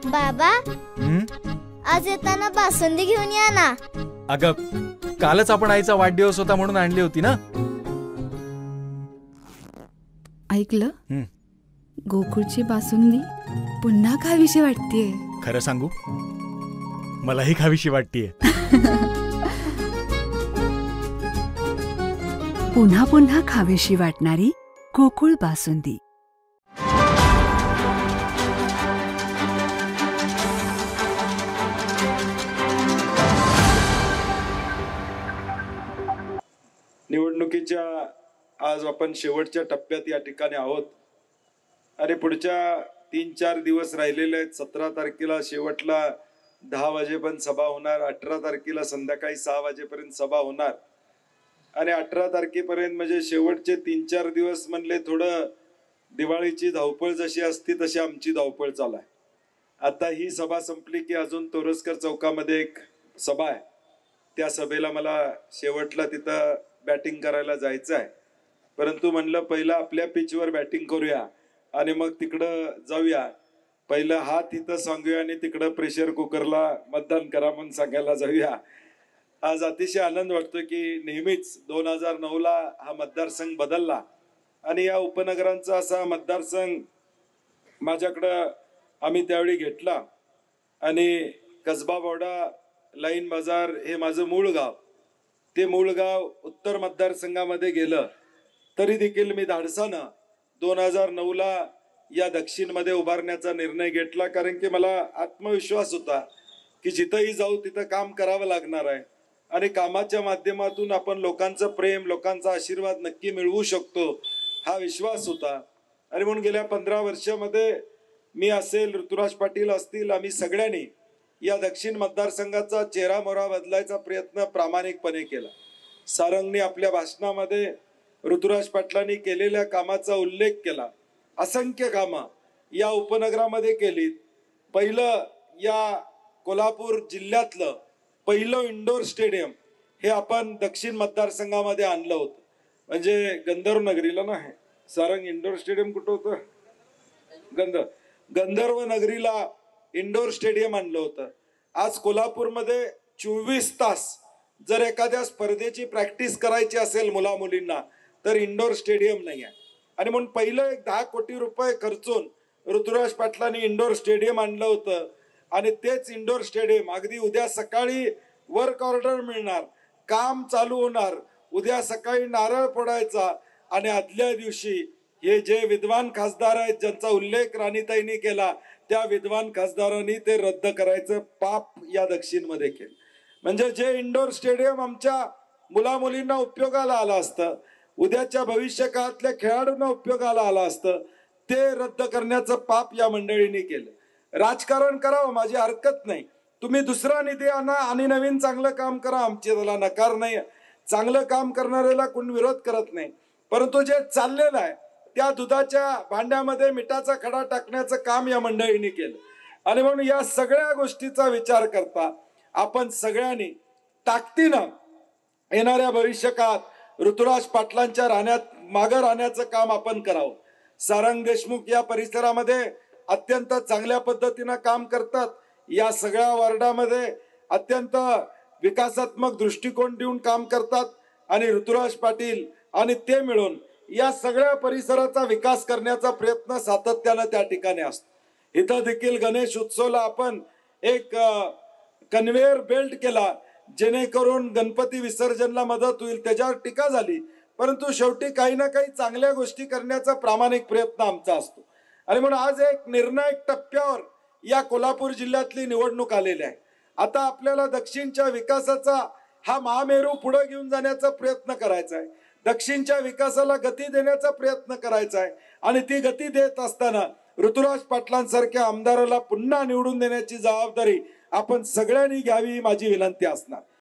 बाबा, आज येताना बासुंदी घेऊन या ना. अगं, कालच आपण आईचा वाढदिवस होता म्हणून आणली होती ना. ऐकलं, गोकुळची बासुंदी पुन्हा खावीशी वाटतेय. खरं सांगू, मलाही खावीशी वाटतेय. पुन्हा पुन्हा खावीशी वाटणारी गोकुळ बासुंदी. निवडणुकीच्या आज आपण शेवटच्या टप्प्यात या ठिकाणी आहोत आणि पुढच्या 3-4 दिवस राहिलेले आहेत. 17 तारखेला शेवटला 10 वाजेपर्यंत सभा होणार, 18 तारखेला संध्याकाळी 6 वाजेपर्यंत सभा होणार आणि 18 तारखेपर्यंत म्हणजे शेवटचे 3-4 दिवस म्हणले थोडं दिवाळीची धावपळ जशी असती तशी आमची धावपळ चालू आहे. आता ही सभा संपली की अजून तोरसकर चौकामध्ये एक सभा आहे. त्या सभेला मला शेवटला तिथं बॅटिंग करायला जायचं आहे, परंतु म्हणलं पहिलं आपल्या पिचवर बॅटिंग करूया आणि मग तिकडं जाऊया. पहिलं हा तिथं सांगूया आणि तिकडं प्रेशर कुकरला मतदान करा म्हणून सांगायला जाऊया. आज अतिशय आनंद वाटतो की नेहमीच 2009ला हा मतदारसंघ बदलला आणि या उपनगरांचा असा मतदारसंघ माझ्याकडं आम्ही त्यावेळी घेतला आणि कसबा बोर्डा, लाईन बाजार हे माझं मूळ गाव. ते मूळ गाव उत्तर मतदारसंघामध्ये गेलं तरी देखील मी धाडसानं 2009ला या दक्षिणमध्ये उभारण्याचा निर्णय घेतला, कारण की मला आत्मविश्वास होता की जिथंही जाऊ तिथं काम करावं लागणार आहे आणि कामाच्या माध्यमातून आपण लोकांचं प्रेम, लोकांचा आशीर्वाद नक्की मिळवू शकतो हा विश्वास होता. आणि म्हणून गेल्या 15 वर्षामध्ये मी असेल, ऋतुराज पाटील असतील, आम्ही सगळ्यांनी या दक्षिण मतदारसंघाचा चेहरा मोहरा बदलायचा प्रयत्न प्रामाणिकपणे केला. सारंगने आपल्या भाषणामध्ये ऋतुराज पाटलांनी केलेल्या कामाचा उल्लेख केला. असंख्य कामं या उपनगरामध्ये केलीत. पहिलं या कोल्हापूर जिल्ह्यातलं पहिलं इंडोर स्टेडियम हे आपण दक्षिण मतदारसंघामध्ये आणलं होतं. म्हणजे गंधर्व नगरीला ना, आहे सारंग इंडोर स्टेडियम कुठं होतं? गंधर्व नगरीला इंडोर स्टेडियम आणलं होतं. आज कोल्हापूरमध्ये 24 तास जर एखाद्या स्पर्धेची प्रॅक्टिस करायची असेल मुला मुलींना तर इंडोर स्टेडियम नाही आहे. आणि म्हणून पहिलं एक 10 कोटी रुपये खर्चून ऋतुराज पाटलांनी इंडोर स्टेडियम आणलं होतं आणि तेच इंडोर स्टेडियम अगदी उद्या सकाळी वर्क ऑर्डर मिळणार, काम चालू होणार, उद्या सकाळी नारळ फोडायचा आणि आदल्या दिवशी हे जे विद्वान खासदार आहेत ज्यांचा उल्लेख राणीताईंनी केला त्या विद्वान खासदारांनी ते रद्द करायचं पाप या दक्षिणमध्ये केलं. म्हणजे जे इंडोर स्टेडियम आमच्या मुला मुलींना उपयोगाला आलं असतं, उद्याच्या भविष्य काळातल्या खेळाडूंना उपयोगाला आलं असतं, ते रद्द करण्याचं पाप या मंडळींनी केलं. राजकारण करावं, माझी हरकत नाही, तुम्ही दुसरा निधी आणा आणि नवीन चांगलं काम करा, आमची त्याला नकार नाही. चांगलं काम करणाऱ्याला कोण विरोध करत नाही, परंतु जे चाललेलं आहे त्या दुधाच्या भांड्यामध्ये मिठाचा खडा टाकण्याचं काम या मंडळींनी केलं. आणि म्हणून या सगळ्या गोष्टीचा विचार करता आपण सगळ्यांनी ताकदीनं येणाऱ्या भविष्य काळात ऋतुराज पाटलांच्या मागं राहण्याचं काम आपण करावं. सारंग देशमुख या परिसरामध्ये अत्यंत चांगल्या पद्धतीनं काम करतात. या सगळ्या वार्डामध्ये अत्यंत विकासात्मक दृष्टिकोन देऊन काम करतात आणि ऋतुराज पाटील आणि ते मिळून या सगळ्या परिसराचा विकास करण्याचा प्रयत्न सातत्यानं त्या ठिकाणी असतो. इथं देखील गणेश उत्सवला आपण एक कन्व्हेअर बेल्ट केला जेणेकरून गणपती विसर्जनला मदत होईल. त्याच्यावर टीका झाली, परंतु शेवटी काही ना काही चांगल्या गोष्टी करण्याचा प्रामाणिक प्रयत्न आमचा असतो. आणि म्हणून आज एक निर्णायक टप्प्यावर या कोल्हापूर जिल्ह्यातली निवडणूक आलेली आहे. आता आपल्याला दक्षिणच्या विकासाचा हा महामेरू पुढे घेऊन जाण्याचा प्रयत्न करायचा आहे, दक्षिणच्या विकासाला गती देण्याचा प्रयत्न करायचा आहे आणि ती गती देत असताना ऋतुराज पाटलांसारख्या आमदाराला पुन्हा निवडून देण्याची जबाबदारी आपण सगळ्यांनी घ्यावी ही माझी विनंती असणार.